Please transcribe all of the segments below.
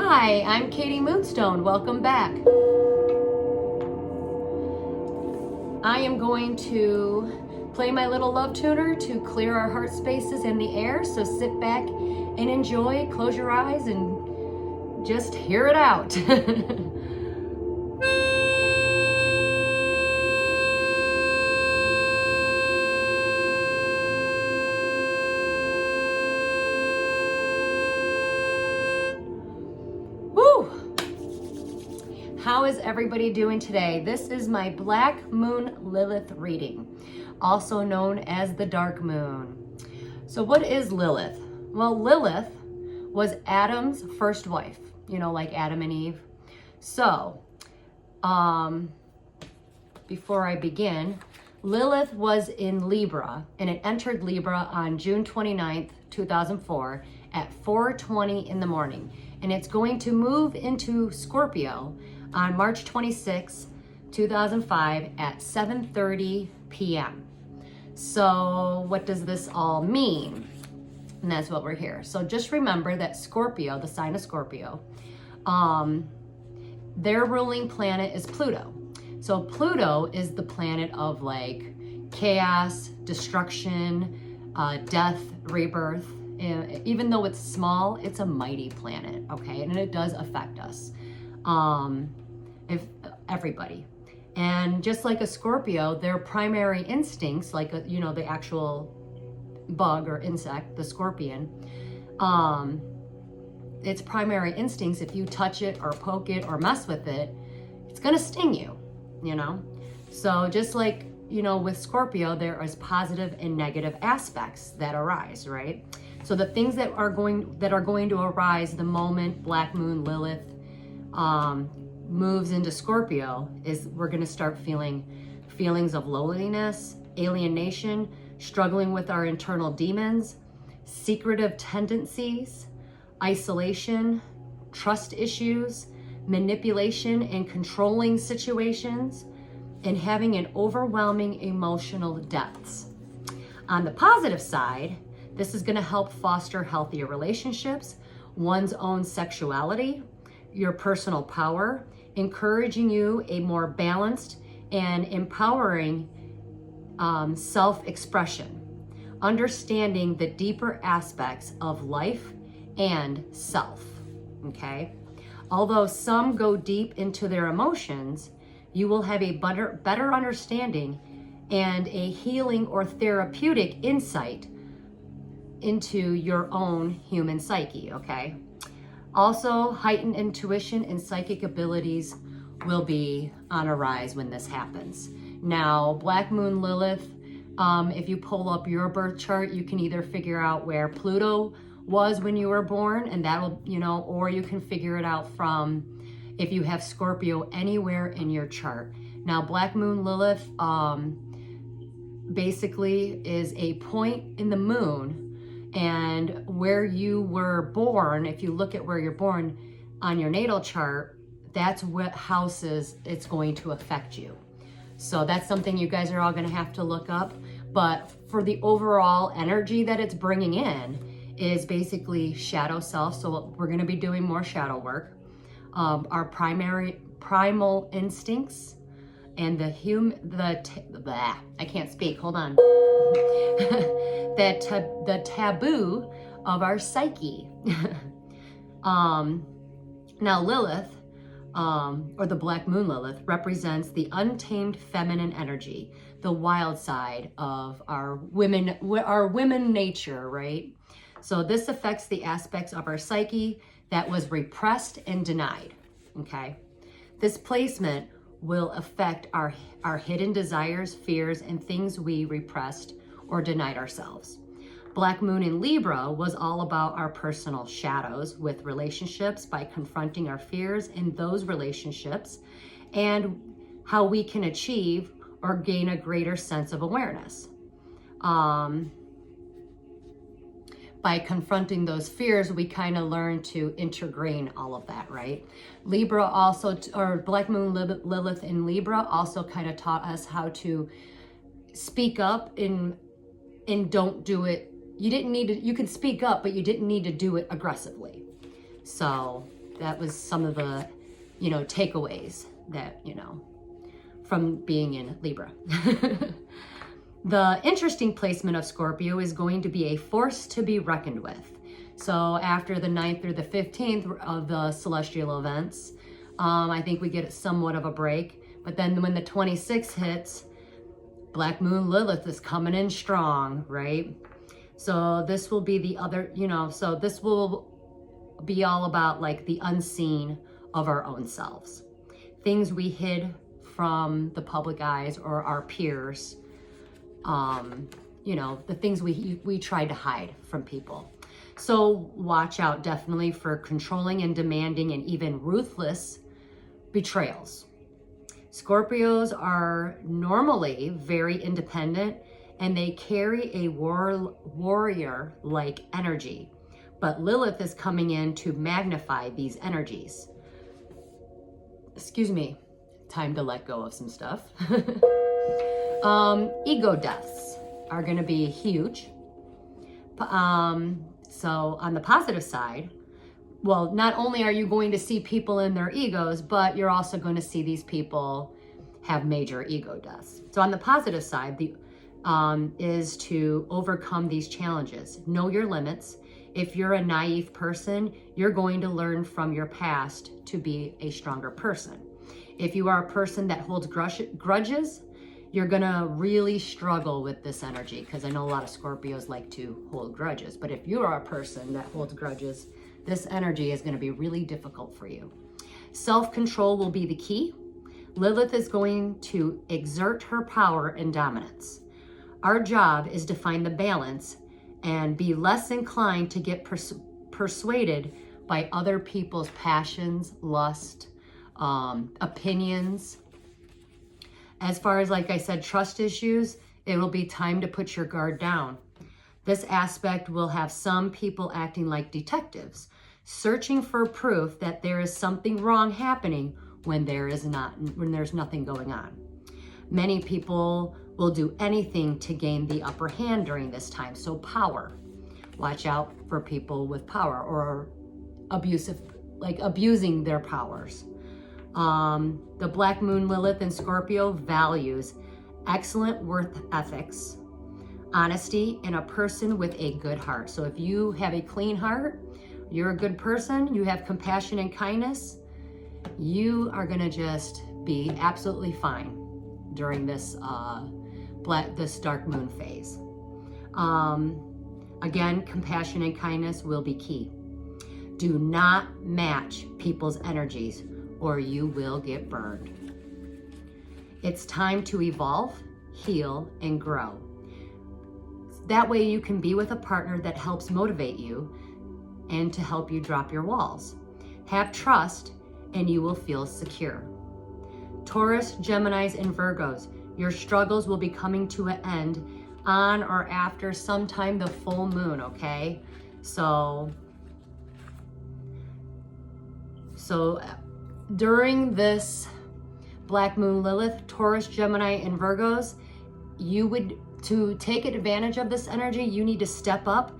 Hi, I'm AKMoonstone. Welcome back. I am going to play my little love tuner to clear our heart spaces in the air. So sit back and enjoy, close your eyes, and just hear it out. Woo! How is everybody doing today? This is my Black Moon Lilith reading, also known as the Dark Moon. So what is Lilith? Well, Lilith was Adam's first wife, like Adam and Eve. So, before I begin, Lilith was in Libra, and it entered Libra on June 29th, 2004 at 4:20 in the morning. And it's going to move into Scorpio on March 26, 2005 at 7:30 p.m. So what does this all mean? And that's what we're here. So just remember that Scorpio, the sign of Scorpio, their ruling planet is Pluto. So Pluto is the planet of like chaos, destruction, death, rebirth. And even though it's small, it's a mighty planet, okay? And it does affect us, if everybody. And just like a Scorpio, their primary instincts, like the actual bug or insect, the scorpion, its primary instincts, if you touch it or poke it or mess with it, it's gonna sting you. So just like with Scorpio, there is positive and negative aspects that arise, right? So the things that are going to arise the moment Black Moon Lilith moves into Scorpio is we're going to start feeling feelings of loneliness, alienation, struggling with our internal demons, secretive tendencies, isolation, trust issues, manipulation and controlling situations, and having an overwhelming emotional depths. On the positive side, this is going to help foster healthier relationships, one's own sexuality, your personal power, encouraging you a more balanced and empowering self-expression, understanding the deeper aspects of life and self, okay? Although some go deep into their emotions, you will have a better understanding and a healing or therapeutic insight into your own human psyche, okay? Also, heightened intuition and psychic abilities will be on a rise when this happens. Now, Black Moon Lilith, if you pull up your birth chart, you can either figure out where Pluto was when you were born, and that'll, or you can figure it out from if you have Scorpio anywhere in your chart. Now, Black Moon Lilith basically is a point in the moon, and where you were born, if you look at where you're born on your natal chart, that's what houses it's going to affect you. So that's something you guys are all going to have to look up. But for the overall energy that it's bringing in is basically shadow self. So we're going to be doing more shadow work. Our primal instincts and I can't speak, hold on. The taboo of our psyche. Now Lilith, or the Black Moon Lilith, represents the untamed feminine energy, the wild side of our women nature, right? So this affects the aspects of our psyche that was repressed and denied, okay? This placement will affect our hidden desires, fears, and things we repressed or denied ourselves. Black Moon in Libra was all about our personal shadows with relationships, by confronting our fears in those relationships and how we can achieve or gain a greater sense of awareness. By confronting those fears, we kind of learn to integrate all of that, right? Libra also, or Black Moon Lilith in Libra also kind of taught us how to speak up and don't do it. You didn't need to, you can speak up, but you didn't need to do it aggressively. So that was some of the, you know, takeaways that, you know, from being in Libra. The interesting placement of Scorpio is going to be a force to be reckoned with. So after the 9th through the 15th of the celestial events, I think we get somewhat of a break. But then when the 26th hits, Black Moon Lilith is coming in strong, right? So this will be the other, you know, so this will be all about like the unseen of our own selves. Things we hid from the public eyes or our peers. You know, the things we tried to hide from people. So watch out definitely for controlling and demanding and even ruthless betrayals. Scorpios are normally very independent and they carry a warrior-like energy, but Lilith is coming in to magnify these energies. Excuse me, time to let go of some stuff. Ego deaths are going to be huge. So on the positive side, well, not only are you going to see people in their egos, but you're also going to see these people have major ego deaths. So on the positive side, is to overcome these challenges. Know your limits. If you're a naive person, you're going to learn from your past to be a stronger person. If you are a person that holds grudges, you're gonna really struggle with this energy, because I know a lot of Scorpios like to hold grudges. But if you are a person that holds grudges, this energy is gonna be really difficult for you. Self-control will be the key. Lilith is going to exert her power and dominance. Our job is to find the balance and be less inclined to get persuaded by other people's passions, lust, opinions. As far as, like I said, trust issues, it will be time to put your guard down. This aspect will have some people acting like detectives, searching for proof that there is something wrong happening when there's nothing going on. Many people will do anything to gain the upper hand during this time. So power. Watch out for people with power or abusing their powers. The Black Moon Lilith in Scorpio values excellent work ethics, honesty, and a person with a good heart. So if you have a clean heart, you're a good person, you have compassion and kindness, you are gonna just be absolutely fine during this dark moon phase. Again, compassion and kindness will be key. Do not match people's energies or you will get burned. It's time to evolve, heal, and grow. That way you can be with a partner that helps motivate you and to help you drop your walls. Have trust and you will feel secure. Taurus, Geminis, and Virgos, your struggles will be coming to an end on or after sometime the full moon, okay? So during this Black Moon Lilith, Taurus, Gemini, and Virgos, to take advantage of this energy, you need to step up,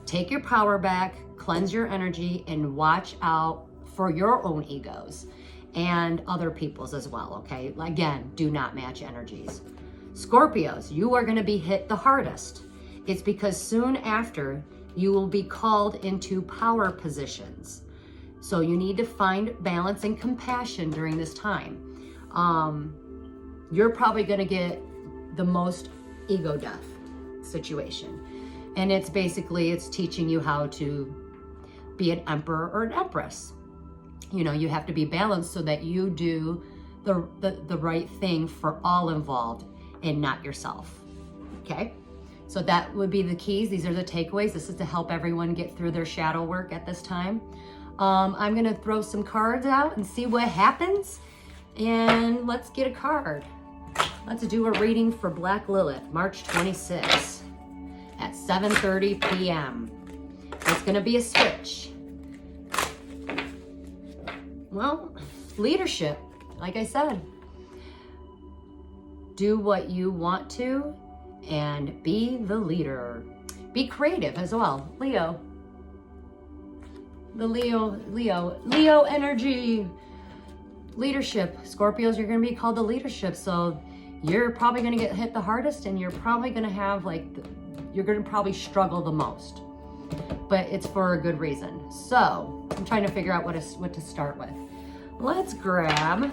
take your power back, cleanse your energy, and watch out for your own egos and other people's as well, okay? Again, do not match energies. Scorpios, you are going to be hit the hardest. It's because soon after, you will be called into power positions. So you need to find balance and compassion during this time. You're probably going to get the most ego death situation. And it's teaching you how to be an emperor or an empress. You know, you have to be balanced so that you do the right thing for all involved and not yourself. Okay? So that would be the keys. These are the takeaways. This is to help everyone get through their shadow work at this time. I'm going to throw some cards out and see what happens. And let's get a card. Let's do a reading for Black Lilith, March 26th at 7:30 p.m. It's going to be a switch. Well, leadership, like I said. Do what you want to and be the leader. Be creative as well, Leo. the Leo energy. Leadership. Scorpios, you're going to be called the leadership. So you're probably going to get hit the hardest, and you're probably going to have like, you're going to probably struggle the most. But it's for a good reason. So I'm trying to figure out what to start with. Let's grab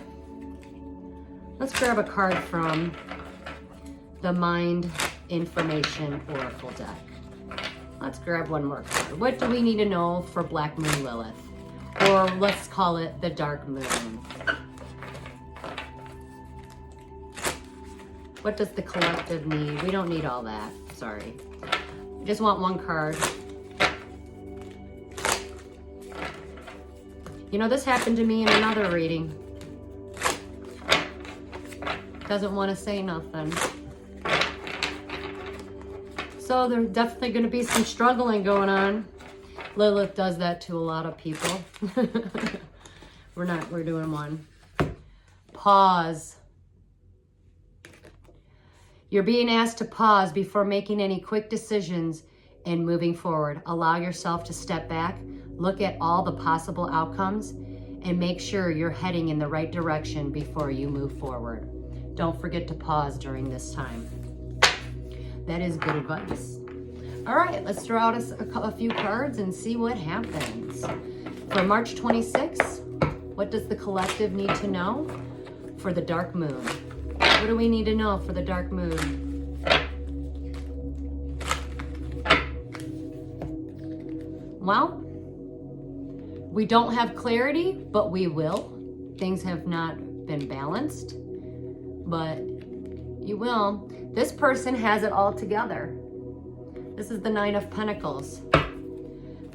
a card from the Mind Information Oracle deck. Let's grab one more card. What do we need to know for Black Moon Lilith? Or let's call it the Dark Moon. What does the collective need? We don't need all that. Sorry. I just want one card. You know, this happened to me in another reading. Doesn't want to say nothing. So there's definitely going to be some struggling going on. Lilith does that to a lot of people. We're doing one. Pause. You're being asked to pause before making any quick decisions and moving forward. Allow yourself to step back, look at all the possible outcomes, and make sure you're heading in the right direction before you move forward. Don't forget to pause during this time. That is good advice. All right, let's throw out a few cards and see what happens. For March 26th, what does the collective need to know for the Dark Moon? What do we need to know for the Dark Moon? Well, we don't have clarity, but we will. Things have not been balanced, but you will. This person has it all together. This is the Nine of Pentacles.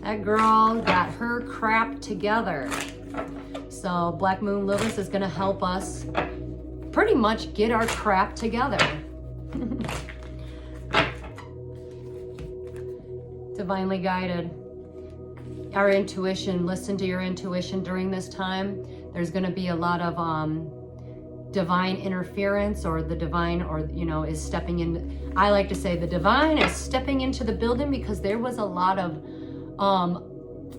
That girl got her crap together. So Black Moon Lilith is going to help us pretty much get our crap together. Divinely guided. Our intuition, listen to your intuition during this time. There's going to be a lot of divine interference, or the divine, or is stepping in. I like to say the divine is stepping into the building, because there was a lot of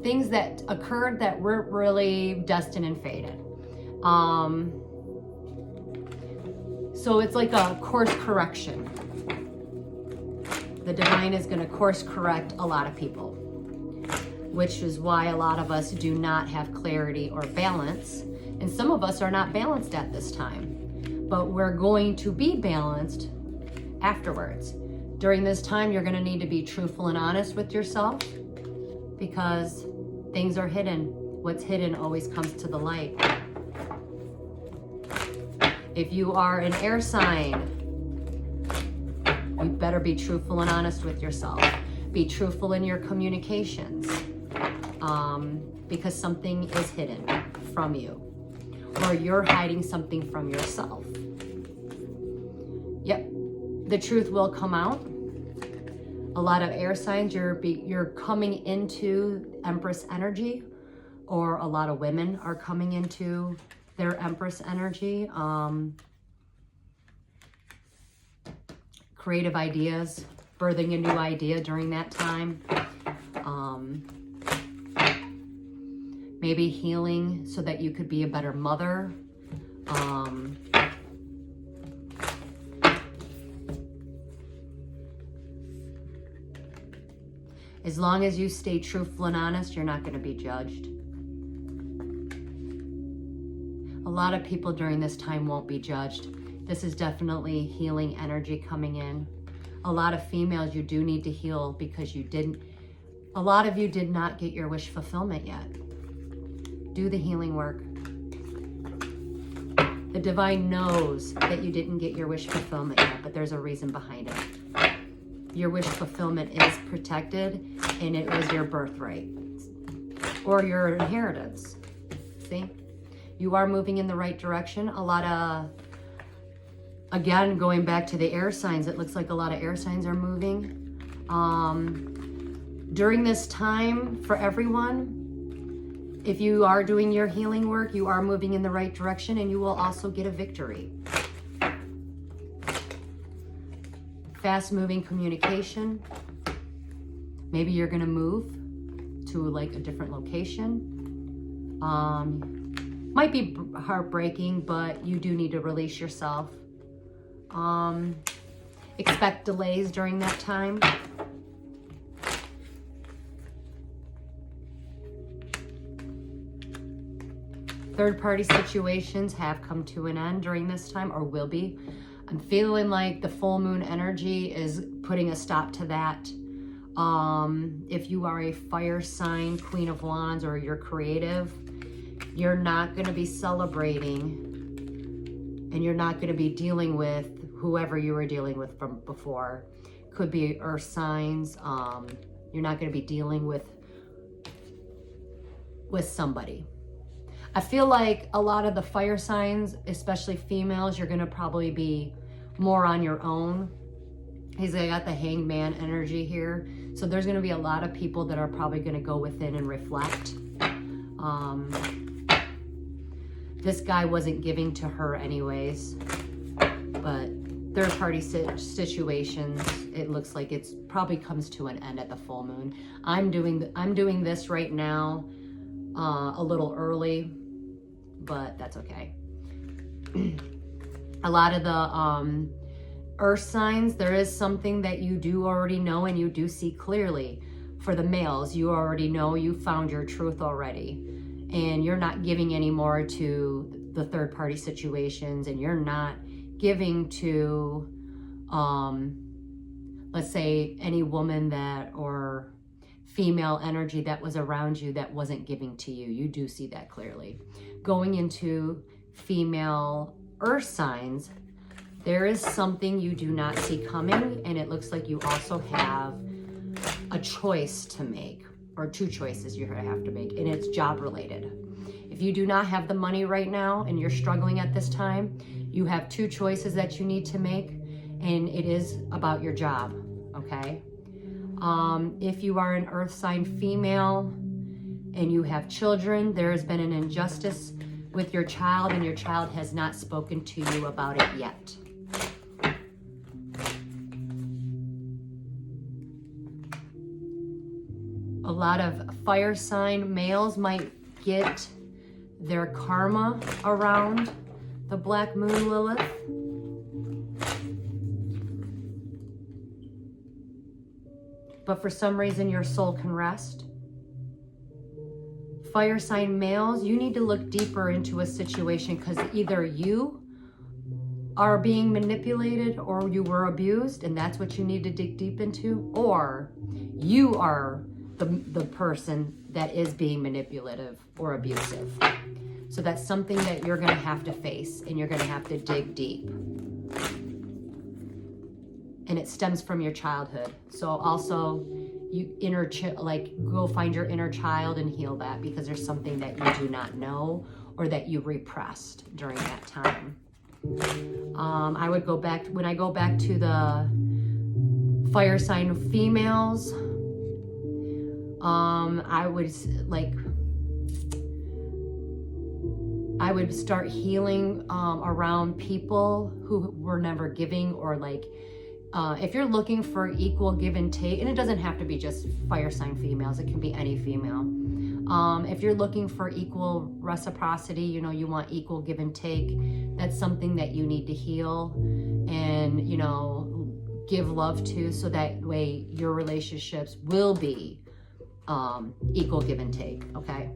things that occurred that weren't really destined and fated. So it's like a course correction. The divine is going to course correct a lot of people, which is why a lot of us do not have clarity or balance. And some of us are not balanced at this time, but we're going to be balanced afterwards. During this time, you're going to need to be truthful and honest with yourself, because things are hidden. What's hidden always comes to the light. If you are an air sign, you better be truthful and honest with yourself. Be truthful in your communications, because something is hidden from you, or you're hiding something from yourself. Yep, the truth will come out. A lot of air signs, you're coming into Empress energy, or a lot of women are coming into their Empress energy. Creative ideas, birthing a new idea during that time. Maybe healing so that you could be a better mother. As long as you stay truthful and honest, you're not going to be judged. A lot of people during this time won't be judged. This is definitely healing energy coming in. A lot of females, you do need to heal, because a lot of you did not get your wish fulfillment yet. Do the healing work. The divine knows that you didn't get your wish fulfillment yet, but there's a reason behind it. Your wish fulfillment is protected, and it was your birthright or your inheritance. See? You are moving in the right direction. A lot of, again, going back to the air signs, it looks like a lot of air signs are moving. During this time, for everyone, if you are doing your healing work, you are moving in the right direction, and you will also get a victory. Fast-moving communication. Maybe you're going to move to to like a different location. Might be heartbreaking, but you do need to release yourself. Expect delays during that time. Third-party situations have come to an end during this time, or will be. I'm feeling like the full moon energy is putting a stop to that. If you are a fire sign, Queen of Wands, or you're creative, you're not going to be celebrating, and you're not going to be dealing with whoever you were dealing with from before. Could be earth signs. You're not going to be dealing with somebody. I feel like a lot of the fire signs, especially females, you're going to probably be more on your own. I got the hangman energy here. So there's going to be a lot of people that are probably going to go within and reflect. This guy wasn't giving to her anyways, but third party situations, it looks like it's probably comes to an end at the full moon. I'm doing this right now a little early, but that's okay. A lot of the earth signs, there is something that you do already know and you do see clearly. For the males, you already know, you found your truth already, and you're not giving anymore to the third party situations, and you're not giving to let's say any woman that, or female energy that was around you that wasn't giving to you. You do see that clearly. Going into female earth signs, there is something you do not see coming, and it looks like you also have a choice to make, or two choices you're gonna have to make, and it's job related. If you do not have the money right now and you're struggling at this time, you have two choices that you need to make, and it is about your job, okay? If you are an earth sign female and you have children, there has been an injustice with your child, and your child has not spoken to you about it yet. A lot of fire sign males might get their karma around the black moon Lilith. But for some reason, your soul can rest. Fire sign males, you need to look deeper into a situation, because either you are being manipulated or you were abused, and that's what you need to dig deep into, or you are the person that is being manipulative or abusive. So that's something that you're going to have to face, and you're going to have to dig deep. And it stems from your childhood. So also, you go find your inner child and heal that, because there's something that you do not know or that you repressed during that time. I would go back, when I go back to the fire sign females, I would start healing around people who were never giving, or if you're looking for equal give and take, and it doesn't have to be just fire sign females, it can be any female. If you're looking for equal reciprocity, you want equal give and take, that's something that you need to heal and, give love to, so that way your relationships will be equal give and take, okay?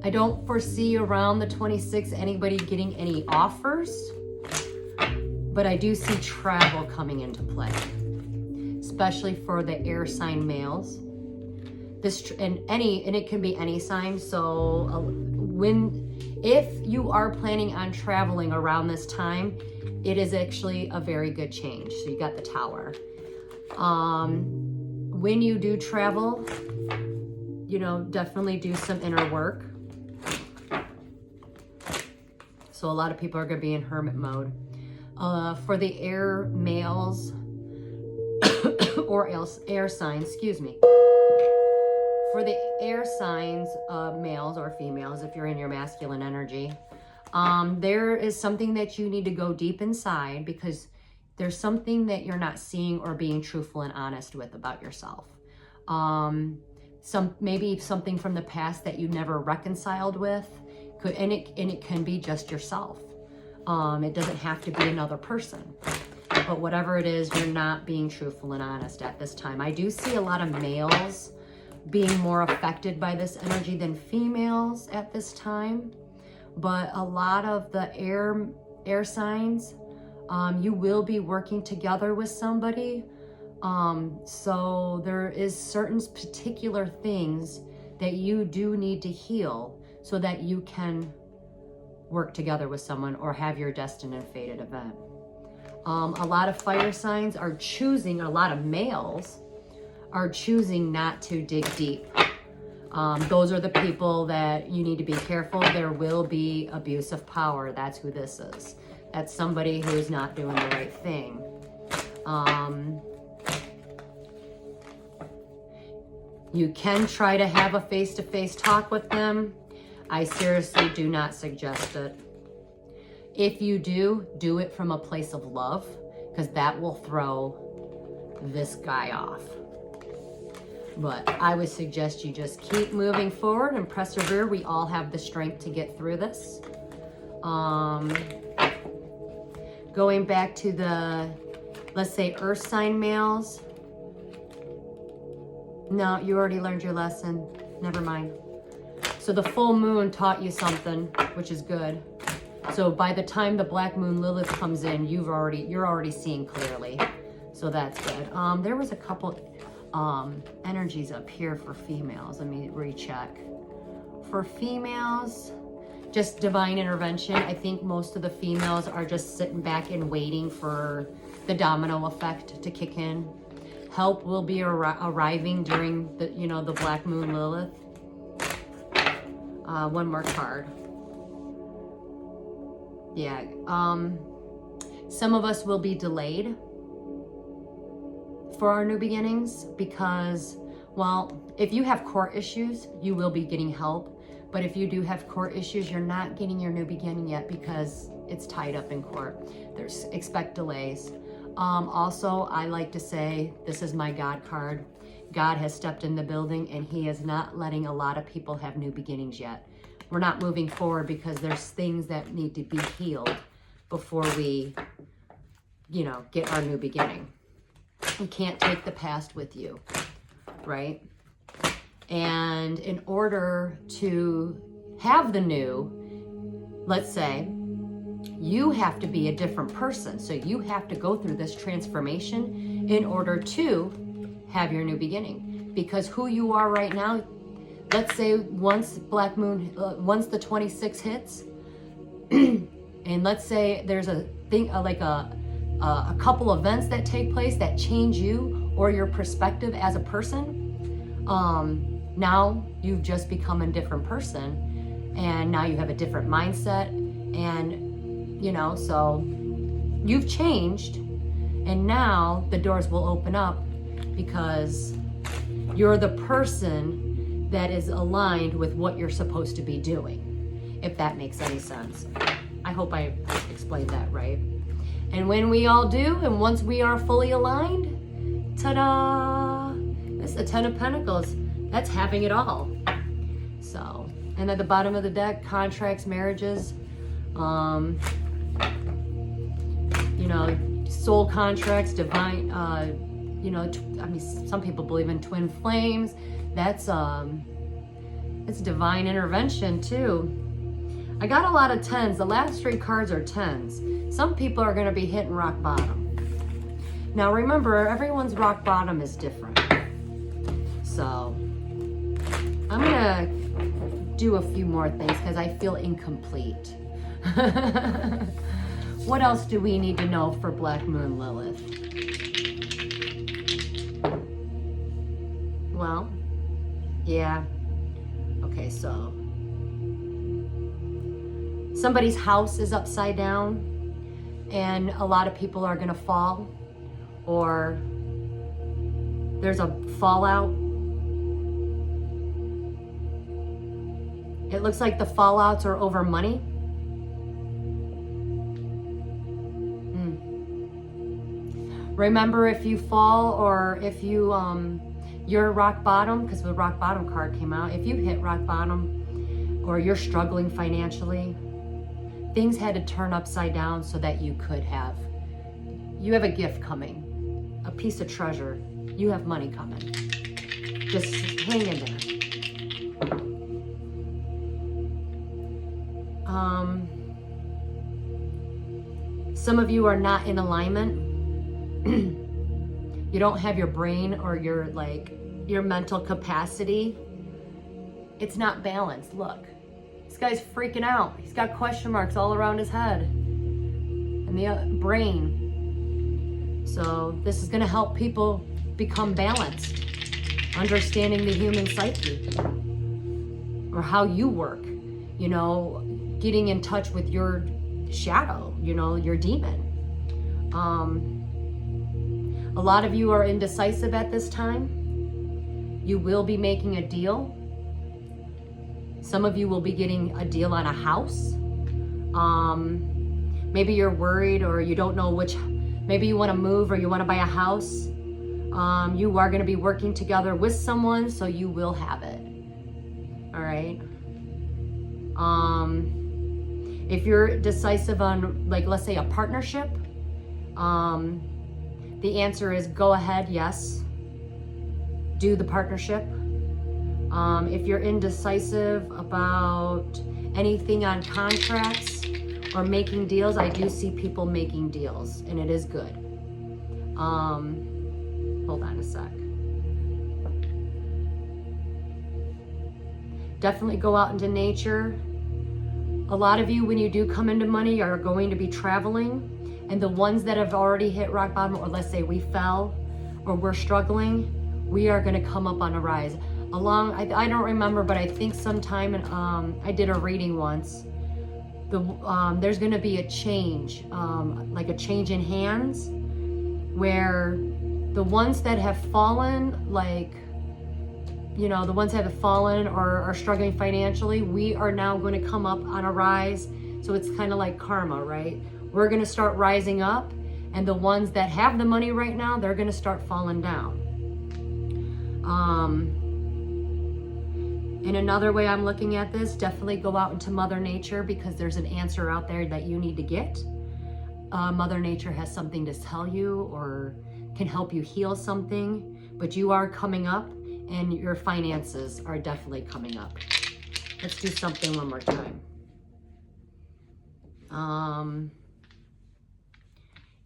I don't foresee around the 26th anybody getting any offers, but I do see travel coming into play, especially for the air sign males. And it can be any sign. So if you are planning on traveling around this time, it is actually a very good change. So you got the Tower. When you do travel, definitely do some inner work. So a lot of people are going to be in hermit mode. For the air males or air signs, for the air signs, males or females, if you're in your masculine energy, there is something that you need to go deep inside, because there's something that you're not seeing or being truthful and honest with about yourself. Maybe something from the past that you never reconciled with, and it can be just yourself. It doesn't have to be another person, but whatever it is, you're not being truthful and honest at this time. I do see a lot of males being more affected by this energy than females at this time, but a lot of the air signs, you will be working together with somebody. So there is certain particular things that you do need to heal so that you can work together with someone or have your destined and fated event. A lot of fire signs are choosing, a lot of males are choosing not to dig deep. Those are the people that you need to be careful. There will be abuse of power. That's who this is. That's somebody who's not doing the right thing. You can try to have a face-to-face talk with them. I seriously do not suggest it. If you do it from a place of love, because that will throw this guy off. But I would suggest you just keep moving forward and persevere. We all have the strength to get through this. Going back to the, let's say, earth sign males. No, you already learned your lesson. Never mind. So the full moon taught you something, which is good. So by the time the black moon Lilith comes in, you're already seeing clearly. So that's good. There was a couple energies up here for females. Let me recheck. For females, just divine intervention. I think most of the females are just sitting back and waiting for the domino effect to kick in. Help will be arriving during the, the black moon Lilith. One more card. Yeah. Some of us will be delayed for our new beginnings because, well, if you have court issues, you will be getting help. But if you do have court issues, you're not getting your new beginning yet because it's tied up in court. Expect delays. Also, I like to say, this is my God card. God has stepped in the building and he is not letting a lot of people have new beginnings yet. We're not moving forward because there's things that need to be healed before we, get our new beginning. You can't take the past with you, right? And in order to have the new, let's say, you have to be a different person. So you have to go through this transformation in order to have your new beginning. Because who you are right now, let's say once black moon, once the 26 hits, and let's say there's a thing like a couple events that take place that change you or your perspective as a person. Now you've just become a different person, and now you have a different mindset, and so you've changed, and now the doors will open up because you're the person that is aligned with what you're supposed to be doing, if that makes any sense. I hope I explained that right. And when we all do, and once we are fully aligned, ta-da! That's the 10 of Pentacles. That's having it all. So, and at the bottom of the deck, contracts, marriages, soul contracts, divine, some people believe in twin flames. That's it's divine intervention too. I got a lot of 10s. The last 3 cards are 10s. Some people are going to be hitting rock bottom. Now remember, everyone's rock bottom is different. So I'm going to do a few more things because I feel incomplete. What else do we need to know for Black Moon Lilith? Well, yeah. Okay, so somebody's house is upside down and a lot of people are going to fall, or there's a fallout. It looks like the fallouts are over money. Remember, if you fall or if you your rock bottom, because the rock bottom card came out, if you hit rock bottom or you're struggling financially, things had to turn upside down so that you have a gift coming, a piece of treasure. You have money coming. Just hang in there. Some of you are not in alignment. You don't have your brain or your mental capacity. It's not balanced. Look, this guy's freaking out. He's got question marks all around his head and the brain. So this is going to help people become balanced, understanding the human psyche or how you work, you know, getting in touch with your shadow, you know, your demon. A lot of you are indecisive at this time. You will be making a deal. Some of you will be getting a deal on a house. Maybe you're worried or you don't know maybe you want to move or you want to buy a house. You are going to be working together with someone, so you will have it. All right. If you're decisive on, let's say a partnership, the answer is go ahead, yes. Do the partnership. If you're indecisive about anything on contracts or making deals, I do see people making deals, and it is good. Hold on a sec. Definitely go out into nature. A lot of you, when you do come into money, are going to be traveling. And the ones that have already hit rock bottom, or let's say we fell or we're struggling, we are going to come up on a rise. I don't remember, but I think sometime, I did a reading once. There's going to be a change, like a change in hands, where the ones that have fallen, the ones that have fallen or are struggling financially, we are now going to come up on a rise. So it's kind of like karma, right? We're going to start rising up, and the ones that have the money right now, they're going to start falling down. In another way I'm looking at this, definitely go out into Mother Nature, because there's an answer out there that you need to get. Mother Nature has something to tell you or can help you heal something, but you are coming up, and your finances are definitely coming up. Let's do something one more time.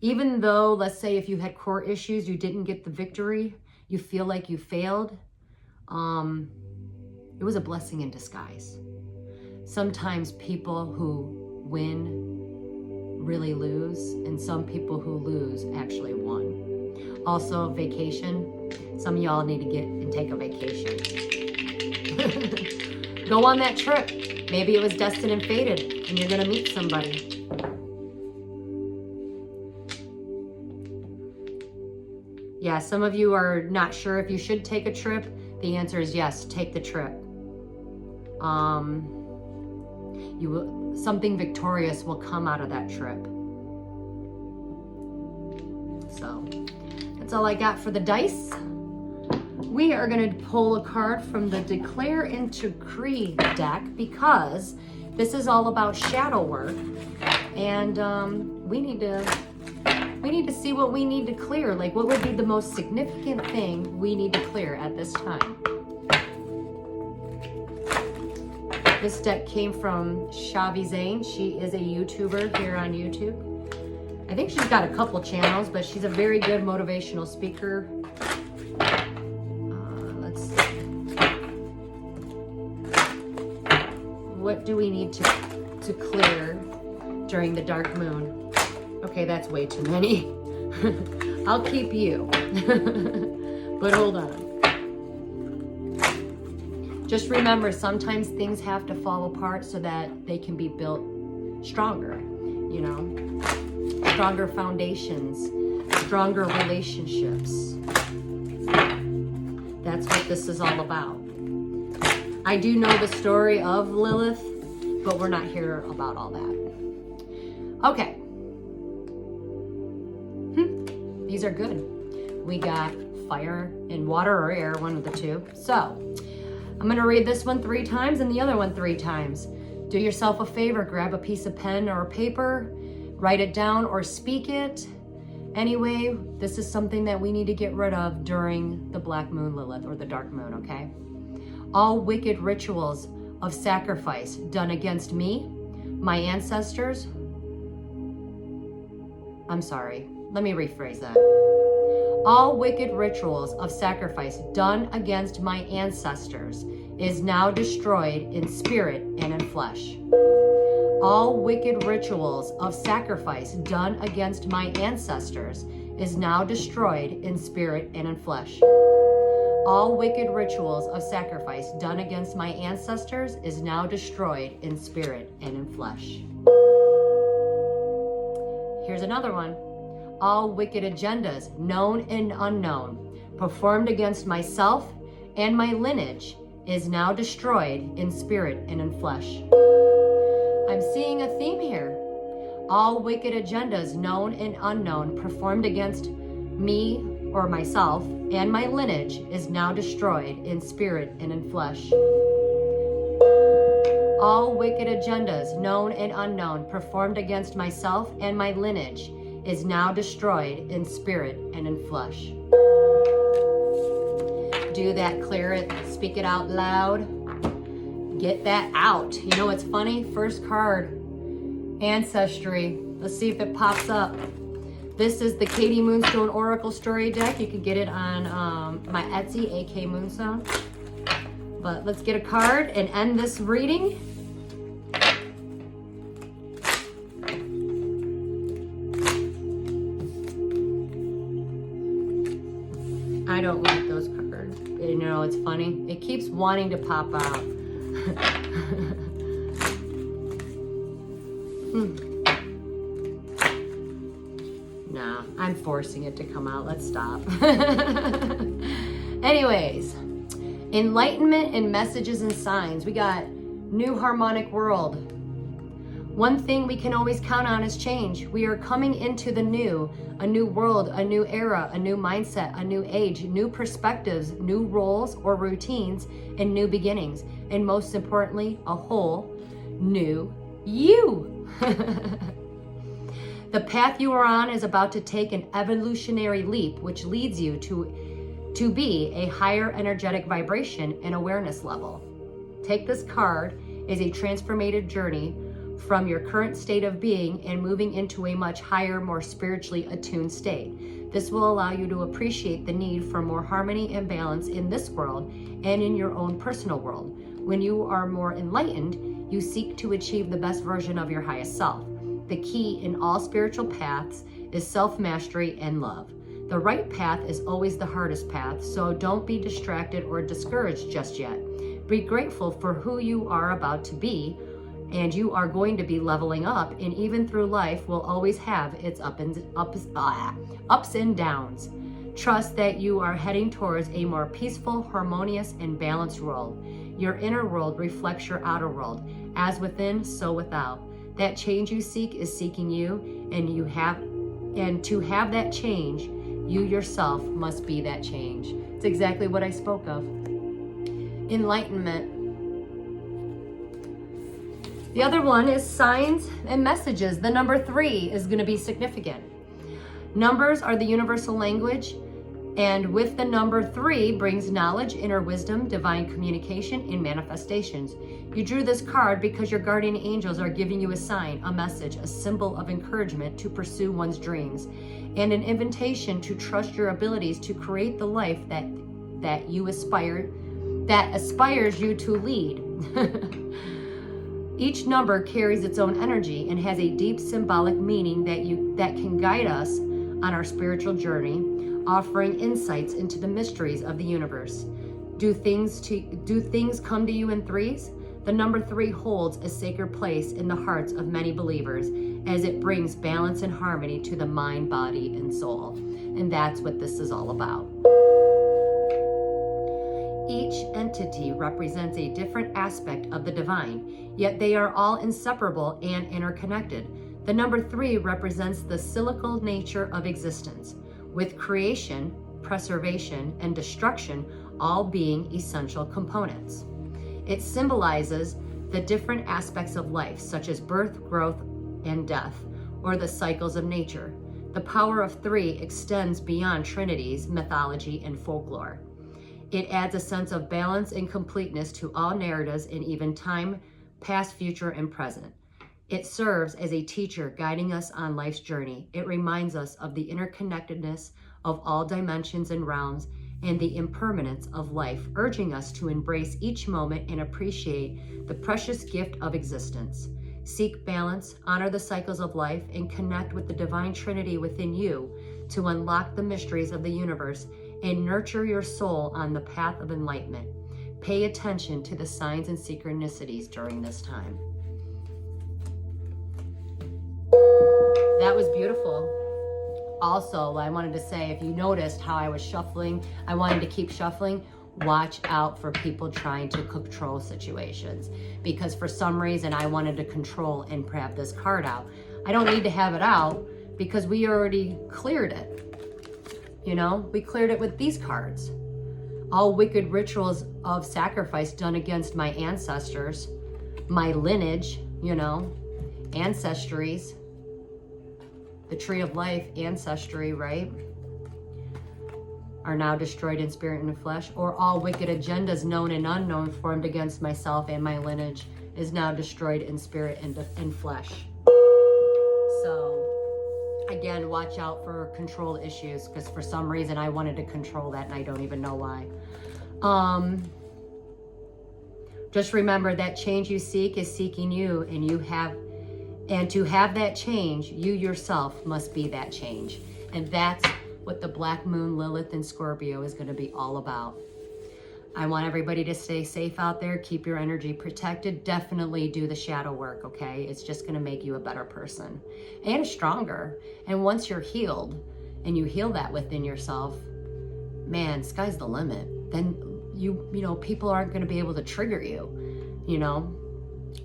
Even though, let's say if you had core issues, you didn't get the victory, you feel like you failed, it was a blessing in disguise. Sometimes people who win really lose, and some people who lose actually won. Also, vacation. Some of y'all need to get and take a vacation. Go on that trip. Maybe it was destined and fated, and you're gonna meet somebody. Yeah, some of you are not sure if you should take a trip. The answer is yes, take the trip. Something victorious will come out of that trip. So that's all I got for the dice. We are going to pull a card from the Declare and Decree deck, because this is all about shadow work, and we need to see what we need to clear. Like, what would be the most significant thing we need to clear at this time? This deck came from Shavi Zane. She is a YouTuber here on YouTube. I think she's got a couple channels, but she's a very good motivational speaker. Let's see. What do we need to clear during the dark moon? Okay, that's way too many. I'll keep you. But hold on. Just remember, sometimes things have to fall apart so that they can be built stronger, you know? Stronger foundations, stronger relationships. That's what this is all about. I do know the story of Lilith, but we're not here about all that. Okay. These are good. We got fire and water or air, one of the two. So I'm going to read this one 3 times and the other one 3 times. Do yourself a favor, grab a piece of pen or paper, write it down or speak it. Anyway, this is something that we need to get rid of during the black moon, Lilith, or the dark moon, okay? All wicked rituals of sacrifice done against me, my ancestors. I'm sorry, let me rephrase that. All wicked rituals of sacrifice done against my ancestors is now destroyed in spirit and in flesh. All wicked rituals of sacrifice done against my ancestors is now destroyed in spirit and in flesh. All wicked rituals of sacrifice done against my ancestors is now destroyed in spirit and in flesh. Here's another one. All wicked agendas, known and unknown, performed against myself and my lineage is now destroyed in spirit and in flesh. I'm seeing a theme here. All wicked agendas, known and unknown, performed against me or myself and my lineage is now destroyed in spirit and in flesh. All wicked agendas, known and unknown, performed against myself and my lineage is now destroyed in spirit and in flesh. Do that, clear it, speak it out loud. Get that out. You know what's funny? First card, Ancestry. Let's see if it pops up. This is the AKMoonstone Oracle Story Deck. You can get it on my Etsy, AKMoonstone. But let's get a card and end this reading. I don't like those cards. You know, it's funny. It keeps wanting to pop out. No, I'm forcing it to come out. Let's stop. Anyways, enlightenment and messages and signs. We got new harmonic world. One thing we can always count on is change. We are coming into the new, a new world, a new era, a new mindset, a new age, new perspectives, new roles or routines, and new beginnings. And most importantly, a whole new you. The path you are on is about to take an evolutionary leap, which leads you to be a higher energetic vibration and awareness level. Take this card as a transformative journey from your current state of being and moving into a much higher, more spiritually attuned state. This will allow you to appreciate the need for more harmony and balance in this world and in your own personal world. When you are more enlightened, you seek to achieve the best version of your highest self. The key in all spiritual paths is self-mastery and love. The right path is always the hardest path, so don't be distracted or discouraged just yet. Be grateful for who you are about to be, and you are going to be leveling up, and even through life will always have its ups and downs. Trust that you are heading towards a more peaceful, harmonious, and balanced world. Your inner world reflects your outer world, as within, so without. That change you seek is seeking you, and to have that change, you yourself must be that change. It's exactly what I spoke of. Enlightenment. The other one is signs and messages. The number 3 is going to be significant. Numbers are the universal language, and with the number 3 brings knowledge, inner wisdom, divine communication, and manifestations. You drew this card because your guardian angels are giving you a sign, a message, a symbol of encouragement to pursue one's dreams, and an invitation to trust your abilities to create the life that aspires you to lead. Each number carries its own energy and has a deep symbolic meaning that can guide us on our spiritual journey, offering insights into the mysteries of the universe. Do things come to you in 3s? The number 3 holds a sacred place in the hearts of many believers as it brings balance and harmony to the mind, body, and soul. And that's what this is all about. Each entity represents a different aspect of the divine, yet they are all inseparable and interconnected. The number 3 represents the cyclical nature of existence. With creation, preservation, and destruction all being essential components. It symbolizes the different aspects of life, such as birth, growth, and death, or the cycles of nature. The power of three extends beyond trinities, mythology, and folklore. It adds a sense of balance and completeness to all narratives in even time, past, future, and present. It serves as a teacher guiding us on life's journey. It reminds us of the interconnectedness of all dimensions and realms and the impermanence of life, urging us to embrace each moment and appreciate the precious gift of existence. Seek balance, honor the cycles of life, and connect with the divine trinity within you to unlock the mysteries of the universe and nurture your soul on the path of enlightenment. Pay attention to the signs and synchronicities during this time. That was beautiful. Also, I wanted to say, if you noticed how I was shuffling, I wanted to keep shuffling. Watch out for people trying to control situations, because for some reason I wanted to control and have this card out. I don't need to have it out because we already cleared it. You know, we cleared it with these cards. All wicked rituals of sacrifice done against my ancestors, my lineage, you know, ancestries, the tree of life, ancestry, right? Are now destroyed in spirit and flesh, or all wicked agendas known and unknown formed against myself and my lineage is now destroyed in spirit and flesh. So again, watch out for control issues, because for some reason I wanted to control that and I don't even know why. Just remember that change you seek is seeking you, and to have that change, you yourself must be that change. And that's what the Black Moon, Lilith, and Scorpio is going to be all about. I want everybody to stay safe out there. Keep your energy protected. Definitely do the shadow work, okay? It's just going to make you a better person and stronger. And once you're healed and you heal that within yourself, man, sky's the limit. Then you know, people aren't going to be able to trigger you. You know,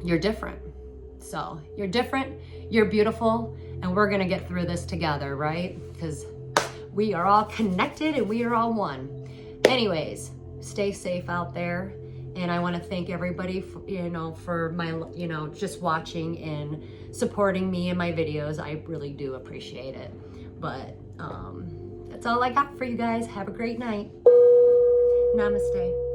you're different. So you're different, you're beautiful, and we're going to get through this together, right? Because we are all connected and we are all one. Anyways, stay safe out there. And I want to thank everybody for, for my, just watching and supporting me in my videos. I really do appreciate it. But that's all I got for you guys. Have a great night. Namaste.